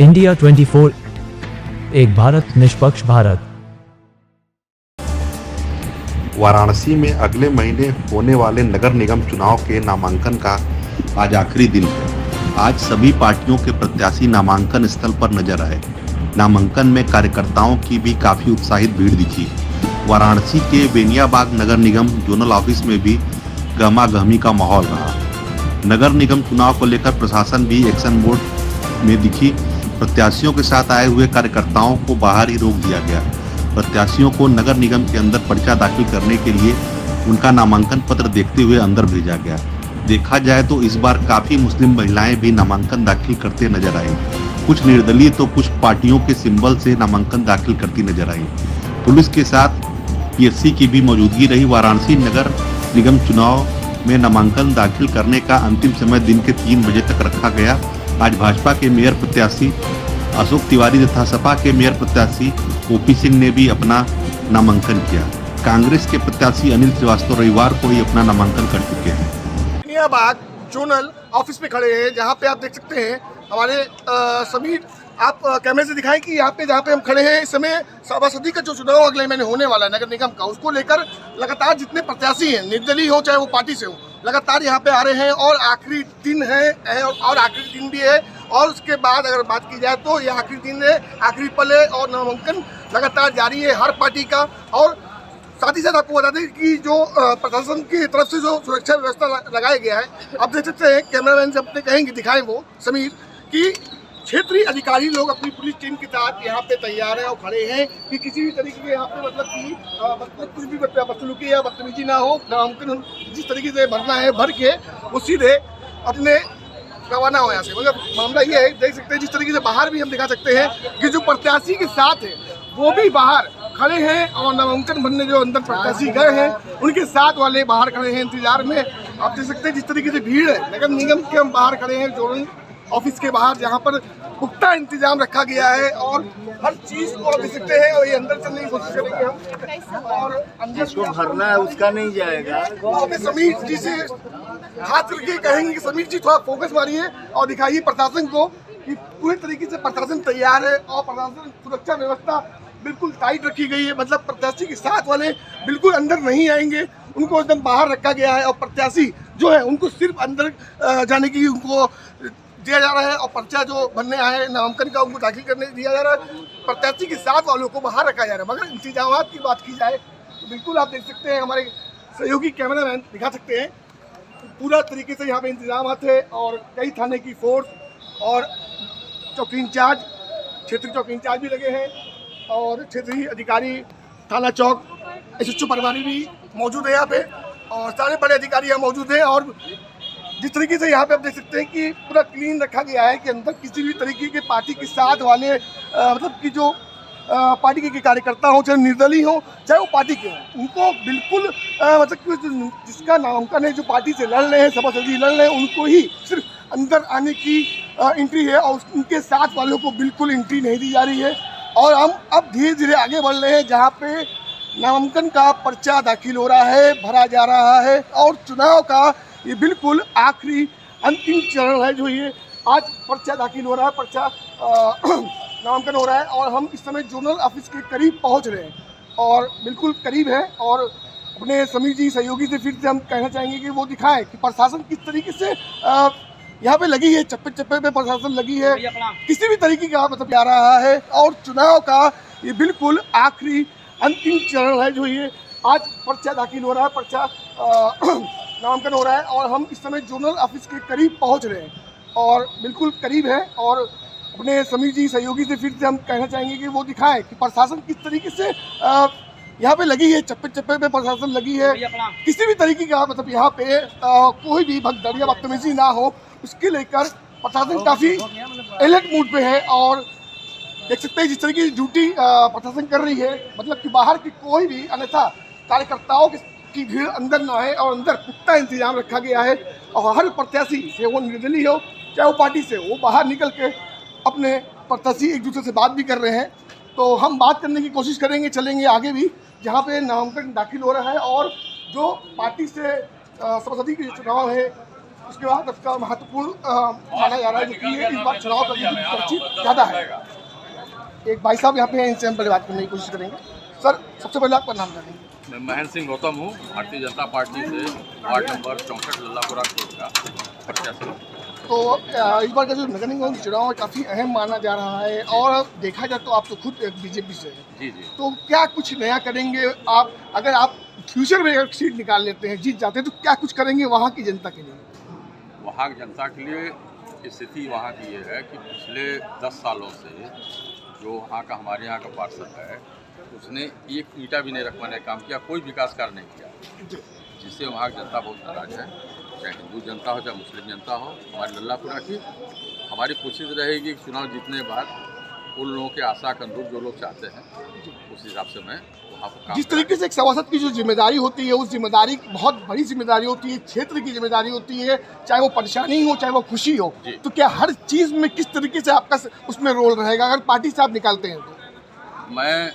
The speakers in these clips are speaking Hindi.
इंडिया 24, एक भारत निष्पक्ष भारत। वाराणसी में अगले महीने होने वाले नगर निगम चुनाव के नामांकन का आज आखिरी दिन है। आज सभी पार्टियों के प्रत्याशी नामांकन स्थल पर नजर आए। नामांकन में कार्यकर्ताओं की भी काफी उत्साहित भीड़ दिखी। वाराणसी के बेनियाबाग नगर निगम जोनल ऑफिस में भी गहमागहमी का माहौल रहा। नगर निगम चुनाव को लेकर प्रशासन भी एक्शन मोड में दिखी। प्रत्याशियों के साथ आए हुए कार्यकर्ताओं को बाहर ही रोक दिया गया। प्रत्याशियों को नगर निगम के अंदर पर्चा दाखिल करने के लिए उनका नामांकन पत्र देखते हुए अंदर भेजा गया। देखा जाए तो इस बार काफी मुस्लिम महिलाएं भी नामांकन दाखिल करते नजर आई। कुछ निर्दलीय तो कुछ पार्टियों के सिंबल से नामांकन दाखिल करती नजर आई। पुलिस के साथ पीएससी की भी मौजूदगी रही। वाराणसी नगर निगम चुनाव में नामांकन दाखिल करने का अंतिम समय दिन के 3 बजे तक रखा गया। आज भाजपा के मेयर प्रत्याशी अशोक तिवारी तथा सपा के मेयर प्रत्याशी ओपी सिंह ने भी अपना नामांकन किया। कांग्रेस के प्रत्याशी अनिल श्रीवास्तव रविवार को ही अपना नामांकन कर चुके हैं। बेनियाबाग जोनल ऑफिस में खड़े हैं, जहां पे आप देख सकते हैं हमारे समीर, आप कैमरे से दिखाएं कि यहाँ पे जहाँ पे हम खड़े हैं इस समय सभापति का जो चुनाव अगले महीने होने वाला है नगर निगम का, उसको लेकर लगातार जितने प्रत्याशी हैं, निर्दलीय हो चाहे वो पार्टी से हो, लगातार यहाँ पे आ रहे हैं और आखिरी दिन है और आखिरी दिन भी है। और उसके बाद अगर बात की जाए तो ये आखिरी दिन है, आखिरी पल है और नामांकन लगातार जारी है हर पार्टी का। और साथ ही साथ आपको बता दें कि जो प्रशासन की तरफ से जो सुरक्षा व्यवस्था लगाया गया है, आप देख सकते हैं कैमरामैन से अपने कहेंगे दिखाएं वो समीर कि क्षेत्रीय अधिकारी लोग अपनी पुलिस टीम के साथ यहाँ पे तैयार हैं और खड़े हैं कि किसी भी तरीके के यहाँ पे मतलब कि कुछ भी बदसलूकी या बदतमीजी ना हो। नामांकन जिस तरीके से भरना है भर के वो सीधे अपने रवाना हो यहाँ से। मतलब मामला ये है, देख सकते हैं जिस तरीके से बाहर भी हम दिखा सकते हैं कि जो प्रत्याशी के साथ है वो भी बाहर खड़े हैं और नामांकन भरने जो अंदर प्रत्याशी गए हैं उनके साथ वाले बाहर खड़े हैं इंतजार में। आप देख सकते हैं जिस तरीके से भीड़ है नगर निगम के, हम बाहर खड़े हैं जोनल ऑफिस के बाहर, जहां पर पुख्ता इंतजाम रखा गया है और हर चीज को आप देख सकते हैं। और ये अंदर चलने की कोशिश करेंगे हम और अंदर जिसको भरना है उसका नहीं जाएगा। तो समीर जी से हाथ करके कहेंगे कि समीर जी थोड़ा फोकस मारिए और दिखाइए प्रशासन को कि पूरी तरीके से प्रशासन तैयार है और प्रशासन सुरक्षा व्यवस्था बिल्कुल टाइट रखी गई है। मतलब प्रत्याशी के साथ वाले बिल्कुल अंदर नहीं आएंगे, उनको एकदम बाहर रखा गया है और प्रत्याशी जो है उनको सिर्फ अंदर जाने की उनको दिया जा रहा है और पर्चा जो बनने आए नामांकन का उनको दाखिल करने दिया जा रहा है। प्रत्याशी के साथ वालों को बाहर रखा जा रहा है। मगर इंतजामात की बात की जाए तो बिल्कुल आप देख सकते हैं, हमारे सहयोगी कैमरामैन दिखा सकते हैं पूरा तरीके से यहाँ पे इंतजाम थे और कई थाने की फोर्स और चौकी इंचार्ज, क्षेत्रीय चौकी इंचार्ज भी लगे हैं और क्षेत्रीय अधिकारी थाना चौक SHO परवानी भी मौजूद है यहाँ पे और सारे बड़े अधिकारी यहाँ मौजूद हैं। और जिस तरीके से यहाँ पे आप देख सकते हैं कि पूरा क्लीन रखा गया है कि अंदर किसी भी तरीके के पार्टी के साथ वाले मतलब कि जो पार्टी के कार्यकर्ता हो, चाहे निर्दलीय हो चाहे वो पार्टी के हो, उनको बिल्कुल मतलब कि जिसका नामांकन है जो पार्टी से लड़ रहे हैं, सभापति लड़ रहे हैं, उनको ही सिर्फ अंदर आने की एंट्री है और उनके साथ वालों को बिल्कुल एंट्री नहीं दी जा रही है। और हम अब धीरे धीरे आगे बढ़ रहे हैं जहाँ पे नामांकन का पर्चा दाखिल हो रहा है, भरा जा रहा है और चुनाव का ये बिल्कुल आखिरी अंतिम चरण है। जो ये आज पर्चा दाखिल हो रहा है, पर्चा नामांकन हो रहा है और हम इस समय जोनल ऑफिस के करीब पहुंच रहे हैं और बिल्कुल करीब है। और अपने समीर जी सहयोगी से फिर से हम कहना चाहेंगे कि वो दिखाएं कि प्रशासन किस तरीके से यहाँ पे लगी है, चप्पे चप्पे पे प्रशासन लगी है, किसी भी तरीके का मतलब आ रहा है और चुनाव का ये बिल्कुल आखिरी अंतिम चरण है। जो ये आज पर्चा दाखिल हो रहा है, पर्चा नामांकन हो रहा है और हम इस समय जोनल ऑफिस के करीब पहुंच रहे हैं और बिल्कुल करीब है। और अपने समीर जी सहयोगी से फिर से हम कहना चाहेंगे कि वो दिखाएं कि प्रशासन किस तरीके से यहाँ पे लगी है, चप्पे चप्पे पे प्रशासन लगी है, किसी भी तरीके का मतलब यहाँ पे कोई भी भगदड़ या बदतमीजी ना हो, उसके लेकर प्रशासन काफ़ी अलर्ट मूड पे है। और देख सकते हैं जिस तरीके की ड्यूटी प्रशासन कर रही है, मतलब कि बाहर की कोई भी अन्यथा कार्यकर्ताओं की भीड़ अंदर ना है और अंदर पुख्ता इंतजाम रखा गया है। और हर प्रत्याशी से वो निर्दलीय हो चाहे वो पार्टी से, वो बाहर निकल के अपने प्रत्याशी एक दूसरे से बात भी कर रहे हैं। तो हम बात करने की कोशिश करेंगे, चलेंगे आगे भी जहाँ पे नामांकन दाखिल हो रहा है और जो पार्टी से सभापति के चुनाव है उसके बाद उसका महत्वपूर्ण माना जा रहा है, जो कि इस बार चुनाव करने की तरजीह ज़्यादा है। एक भाई साहब यहाँ पे हैं, इनसे हम पहले बात करने की कोशिश करेंगे। सर, सबसे पहले आपका नाम जानेंगे। मैं महेंद्र सिंह गौतम हूँ, भारतीय जनता पार्टी से वार्ड नंबर 64 लल्लापुरा का प्रत्याशी। तो इस बार का जो नगर निगम चुनाव है काफ़ी अहम माना जा रहा है, और देखा जाए तो आप तो खुद बीजेपी से हैं। जी जी। तो क्या कुछ नया करेंगे आप? अगर आप फ्यूचर में अगर सीट निकाल लेते हैं, जीत जाते हैं, तो क्या कुछ करेंगे वहाँ की जनता के लिए? वहाँ की जनता के लिए स्थिति वहाँ की ये है कि पिछले 10 सालों से जो वहाँ का हमारे यहाँ का पार्षद है, उसने एक ईंटा भी नहीं रखवाने का काम किया, कोई विकास कार्य नहीं किया, जिससे वहाँ की जनता बहुत नाराज है। चाहे हिंदू जनता हो, चाहे मुस्लिम जनता हो, हमारे लल्लापुरा की हमारी कोशिश रहेगी कि चुनाव जीतने के बाद उन लोगों के आशा के अनुरूप जो लोग चाहते हैं, उस हिसाब से मैं वहाँ पर काम जिस तरीके से एक सभासद की जो जिम्मेदारी होती है, उस जिम्मेदारी बहुत बड़ी जिम्मेदारी होती है, क्षेत्र की जिम्मेदारी होती है, चाहे वो परेशानी हो चाहे वो खुशी हो, तो क्या हर चीज़ में किस तरीके से आपका उसमें रोल रहेगा अगर पार्टी से आप निकालते हैं तो? मैं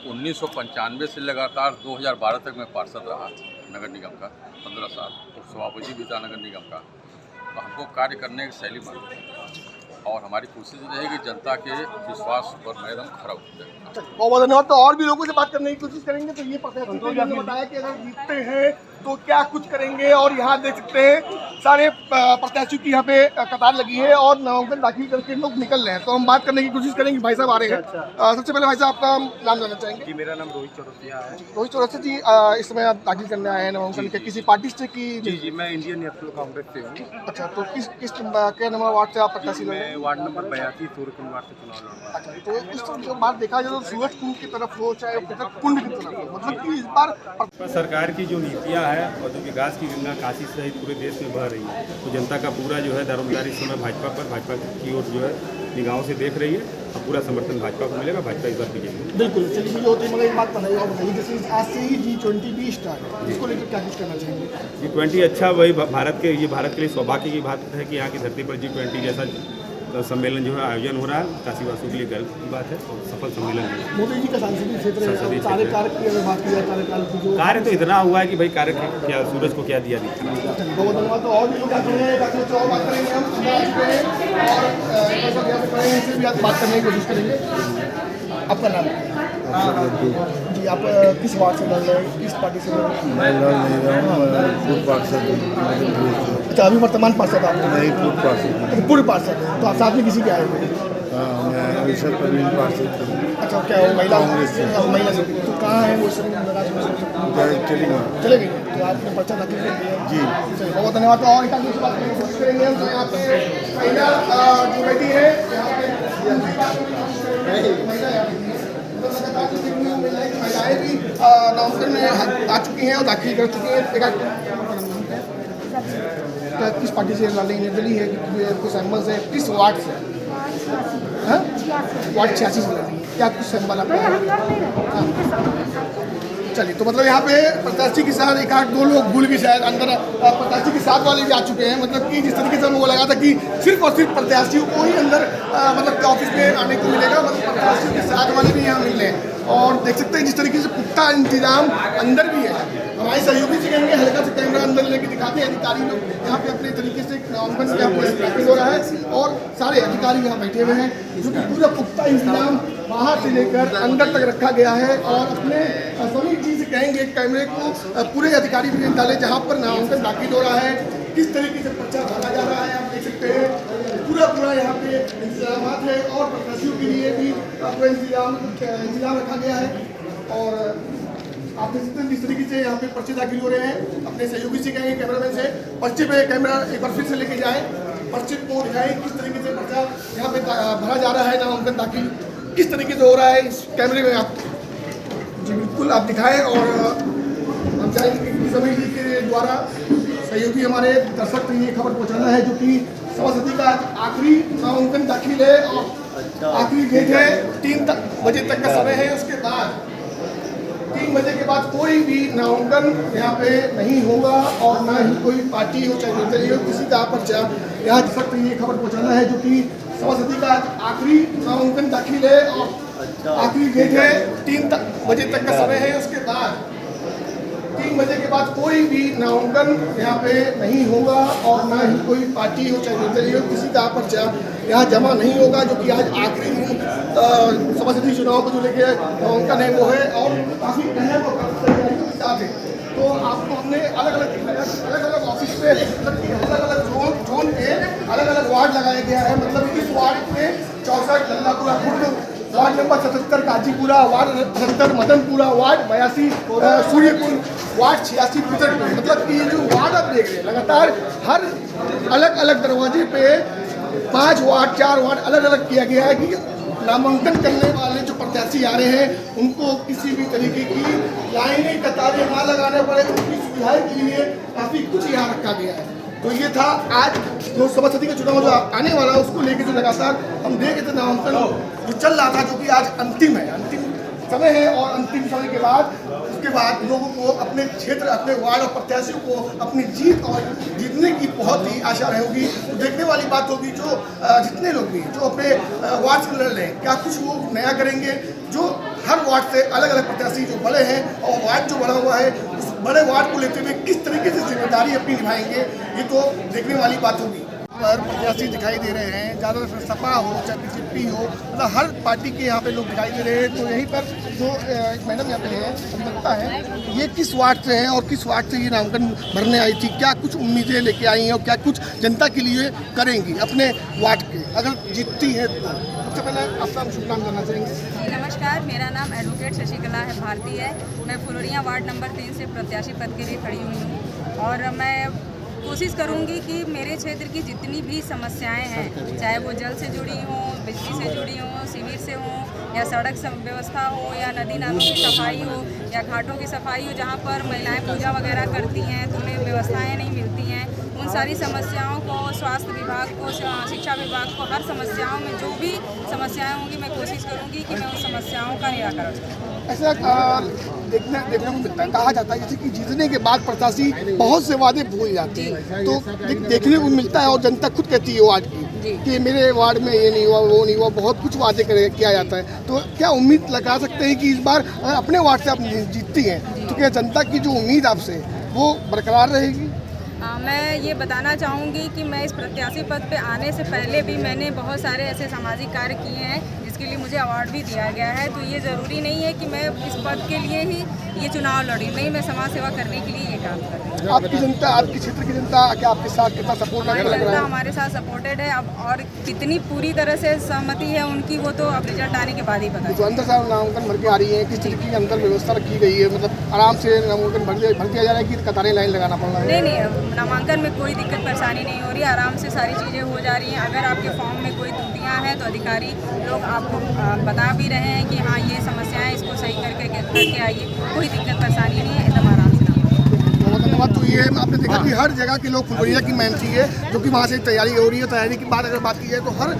1995 से लगातार 2012 तक मैं पार्षद रहा नगर निगम का, 15 साल, और सभापति भी था नगर निगम का। तो हमको कार्य करने की शैली मालूम है, और हमारी कोशिश रहेगी जनता के विश्वास पर मैं एकदम खरा उतरूंगा। बहुत धन्यवाद। तो और भी लोगों से बात करने की कोशिश करेंगे। तो ये प्रत्याशी ने बताया कि अगर जीतते हैं तो क्या कुछ करेंगे, और यहाँ देख सकते हैं सारे प्रत्याशियों की यहाँ पे कतार लगी है और नामांकन दाखिल करके लोग निकल रहे हैं। तो हम बात करने की कोशिश करेंगे। भाई साहब आ रहे हैं। सबसे पहले भाई साहब आपका नाम जानना चाहेंगे? जी, मेरा नाम रोहित चौरसिया है। रोहित चौरसिया जी, इस समय आप दाखिल करने आए हैं नामांकन के, किसी पार्टी से की? जी, मैं इंडियन नेशनल कांग्रेस से हूँ। अच्छा, तो किस क्या नंबर वार्ड से आप प्रत्याशी लड़ रहे हैं? मैं वार्ड नंबर 82 सूर्यकुंड वार्ड से चुनाव लड़ रहा हूँ। अच्छा, तो इस जो बात देखा जाए तो सूरज कुंड की तरफ हो चाहे कुंड की तरफ हो, मतलब कि इस बार सरकार की जो नीतियाँ हैं और जो विकास की गंगा काशी सहित पूरे देश में बह रही है, तो जनता का पूरा जो है दारोमदार इस समय भाजपा की ओर जो है निगाहों से देख रही है, और पूरा समर्थन भाजपा को मिलेगा। भाजपा इस बार बीजेपी। बिल्कुल चलिए, जो होती है मगर एक बात बताइए और बताइए, जैसे आज से ही G20 भी स्टार्ट, इसको लेकर क्या कुछ करना चाहेंगे? G20 अच्छा, वही भारत के लिए सौभाग्य की बात है कि यहाँ की धरती पर G20 जैसा सम्मेलन जो है आयोजन हो रहा है। काशी वासियों के लिए गर्व की बात है और सफल सम्मेलन है। मोदी जी का सांसदीय क्षेत्र है, सारे कार्य की अगर बात किया कार्यकाल की जो कार्य तो इतना हुआ है कि भाई कार्य क्या सूरज को क्या दिया दिखा। बहुत धन्यवाद। तो और भी लोग बात करेंगे और बात करेंगे हम और इनसे भी बात करने की कोशिश करेंगे। आपका नाम जी, आप किस वार्ड से लड़ रहे हैं, किस पार्टी से लड़ रहे हैं? मैं लड़ नहीं रहा हूँ, पूर्व पार्षद। अच्छा, अभी वर्तमान पार्षद आप? नहीं, पूर्व पार्षद। पूर्व पार्षद है, तो आप साथ में किसी के आए हुए हैं? हाँ, मैं अवसर प्रवीण पार्षद हूँ। अच्छा, क्या वो महिला महिला से? तो कहाँ है वो? चली गई। चले गई, तो आपने पर्चा दाखिल कर दिया? जी। चलिए, बहुत धन्यवाद। और एक आदमी से बात करने की कोशिश करेंगे हम। तो यहाँ पे महिला जो बैठी है, यहाँ पे महिलाएं भी नामांकन में आ चुकी हैं और दाखिल कर चुकी हैं। किस पार्टी से लड़ रही है? निर्दलीय है, कुछ सिंबल्स है? किस वार्ड से? वार्ड 86 से लड़ रही है। क्या कुछ सिंबल आपका? चलिए, तो मतलब यहाँ पे प्रत्याशी के साथ एक आध दो लोग भूल भी शायद अंदर प्रत्याशी के साथ वाले भी आ चुके हैं। मतलब कि जिस तरीके से हमको लगा था कि सिर्फ और सिर्फ प्रत्याशियों को ही अंदर मतलब ऑफिस में आने को मिलेगा, मतलब प्रत्याशियों के साथ वाले भी यहाँ मिल रहे हैं। और देख सकते हैं जिस तरीके से पुख्ता इंतजाम अंदर भी है। हमारे सहयोगी से कहेंगे हल्का से कैमरा अंदर लेके दिखाते हैं। अधिकारी लोग यहाँ पे अपने तरीके से नामांकन यहाँ पे हो रहा है और सारे अधिकारी यहाँ बैठे हुए हैं, जो कि पूरा पुख्ता इंतजाम बाहर से लेकर अंदर तक रखा गया है। और अपने सभी चीज़ कहेंगे कैमरे को पूरे अधिकारी भी डाले जहाँ पर नामांकन दाखिल हो रहा है, किस तरीके से पर्चा भरा जा रहा है। आप देख सकते हैं पूरा यहाँ पे इंतजाम है और प्रत्याशियों के लिए भी पूरा इंतजाम रखा गया है। और आप देख सकते हैं जिस तरीके से यहाँ पे पर्चे दाखिल हो रहे हैं। अपने सहयोगी से कहेंगे कैमरामैन से पर्चे पे कैमरा एक बार फिर से लेके जाएं, पर्चे को दिखाएं किस तरीके से पर्चा यहाँ पे भरा जा रहा है, नामांकन दाखिल किस तरीके से हो रहा है इस कैमरे में। आप जी बिल्कुल आप दिखाएं। और हम चाहेंगे कि सभी जी के द्वारा सहयोगी हमारे दर्शक को ये खबर पहुँचाना है, जो कि सभासदी का आखिरी नामांकन दाखिल है और आखिरी डेट है 3 बजे तक का समय है। उसके बाद 3 बजे के बाद कोई भी नामांकन यहाँ पे नहीं होगा और ना ही कोई पार्टी हो चाहे निर्दलीय हो, किसी का पर्चा यहाँ दर्शक को ये खबर पहुँचाना है, जो कि सभासदी का आखिरी नामांकन दाखिल है और आखिरी डेट है 3 बजे तक का समय है। उसके बाद 3 3 बजे के बाद कोई भी नामांकन यहाँ पे नहीं होगा और ना ही कोई पार्टी हो चाहे निर्दलीय हो किसी का पर्चा यहाँ जमा नहीं होगा, जो कि आज आखिरी दिन सभापति चुनाव को जो लेके नामांकन है वो है और काफ़ी अहम और काफ़ी तैयारी के साथ है। तो आपको हमने अलग अलग ऑफिस पे अलग अलग जोन पे अलग अलग वार्ड लगाया गया है। मतलब इस वार्ड में 64 Lallapura Khurd, ward number 77 Kazipura, ward 78 Madanpura, ward 82 Suryakund, ward 86 पितरपुर। मतलब कि ये जो वार्ड आप देख रहे हैं लगातार हर अलग अलग दरवाजे पे 5 वार्ड 4 वार्ड अलग अलग किया गया है कि नामांकन करने वाले जो प्रत्याशी आ रहे हैं उनको किसी भी तरीके की लाइनें कतारें ना लगाने पड़े, उनकी सुविधाएं के लिए काफ़ी कुछ यहाँ रखा गया है। तो ये था आज जो सभापति का चुनाव जो आने वाला है उसको लेके जो लगातार हम देख रहे थे नामांकन जो चल रहा था, जो कि आज अंतिम है, अंतिम समय है। और अंतिम समय के बाद उसके बाद लोगों को अपने क्षेत्र अपने वार्ड और प्रत्याशियों को अपनी जीत और जीतने की बहुत ही आशा रहेगी। तो देखने वाली बात होगी जो जितने लोग भी जो अपने वार्ड से लड़ रहे हैं क्या कुछ वो नया करेंगे, जो हर वार्ड से अलग अलग प्रत्याशी जो बड़े हैं और वार्ड जो बड़ा हुआ है उस बड़े वार्ड को लेते हुए किस तरीके से जिम्मेदारी अपनी निभाएंगे, ये तो देखने वाली बात होगी। पर प्रत्याशी दिखाई दे रहे हैं, ज़्यादातर सपा हो चाहे बीजेपी हो, मतलब हर पार्टी के यहाँ पे लोग दिखाई दे रहे हैं। तो यहीं पर जो मैडम यहाँ पे है अधिवक्ता है, ये किस वार्ड से हैं और किस वार्ड से ये नामांकन भरने आई थी, क्या कुछ उम्मीदें लेके आई हैं और क्या कुछ जनता के लिए करेंगी अपने वार्ड के अगर जीतती है तो? सबसे पहले आपका शुभ नाम जानना चाहेंगे। नमस्कार, मेरा नाम एडवोकेट शशिकला है भारती है। मैं फुलरिया वार्ड नंबर 3 से प्रत्याशी पद के लिए खड़ी हुई हूँ और मैं कोशिश करूंगी कि मेरे क्षेत्र की जितनी भी समस्याएं हैं, चाहे वो जल से जुड़ी हों, बिजली से जुड़ी हों, शिविर से हों, या सड़क व्यवस्था हो, या नदी नालों की सफाई हो, या घाटों की सफाई हो, जहाँ पर महिलाएं पूजा वगैरह करती हैं तो उन्हें व्यवस्थाएं नहीं मिलती हैं, उन सारी समस्याओं को स्वास्थ्य विभाग को, शिक्षा विभाग को, हर समस्याओं में जो भी समस्याएं होंगी मैं कोशिश करूंगी कि मैं उन समस्याओं का निराकरण करूँ। ऐसा देखने को मिलता है, कहा जाता है जैसे कि जीतने के बाद प्रत्याशी बहुत से वादे भूल जाते हैं, तो देखने को मिलता है और जनता खुद कहती है वार्ड की कि मेरे वार्ड में ये नहीं हुआ वो नहीं हुआ, बहुत कुछ वादे किया जाता है। तो क्या उम्मीद लगा सकते हैं कि इस बार अगर अपने वार्ड से आप जीतती हैं तो क्या जनता की जो उम्मीद आपसे वो बरकरार रहेगी? मैं ये बताना चाहूँगी कि मैं इस प्रत्याशी पद पे आने से पहले भी मैंने बहुत सारे ऐसे सामाजिक कार्य किए हैं जिसके लिए मुझे अवार्ड भी दिया गया है। तो ये ज़रूरी नहीं है कि मैं इस पद के लिए ही ये चुनाव लड़ी, नहीं, मैं समाज सेवा करने के लिए ये काम कर रही हूँ। आपकी जनता, आपके क्षेत्र की जनता क्या आपके साथ कितना सपोर्ट लग रहा है? हमारे साथ सपोर्टेड है अब, और कितनी पूरी तरह से सहमति है उनकी वो तो अब रिजल्ट आने के बाद ही पता। जो अंदर साहब नामांकन भर के आ रही है, किस तरीके की अंदर व्यवस्था रखी गई है? मतलब आराम से नामांकन भर दिया जा रहा है कि कतारें लाइन लगाना पड़ रहा है? नहीं, नामांकन में कोई दिक्कत परेशानी नहीं हो रही, आराम से सारी चीज़ें हो जा रही हैं। अगर आपके फॉर्म में कोई त्रुटियाँ हैं तो अधिकारी लोग आपको बता भी रहे हैं कि हाँ ये समस्याएं, इसको सही करके आइए, कोई दिक्कत परेशानी नहीं है, एकदम आराम से। बहुत धन्यवाद। तो ये आपने देखा कि हर जगह के लोग फुलवरिया की मेहनती है, जो कि वहाँ से तैयारी हो रही है। तैयारी की बात अगर बात की जाए तो हर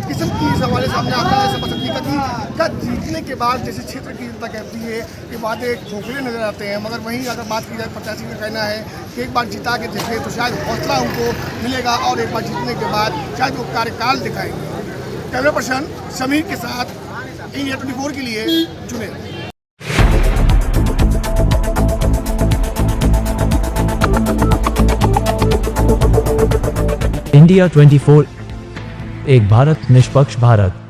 किस्म की सवाल सामने आता है। ऐसा पसंद का जीतने के बाद जैसे क्षेत्र की जनता कहती है कि वादे खोखले नजर आते हैं, मगर वहीं अगर बात की जाए प्रत्याशी का कहना है कि एक बार जिता के देखें तो शायद हौसला उनको मिलेगा और एक बार जीतने के बाद शायद वो कार्यकाल दिखाएंगे। कैमरा पर्सन समीर के साथ इंडिया 24 के लिए चुने। इंडिया 24, एक भारत निष्पक्ष भारत।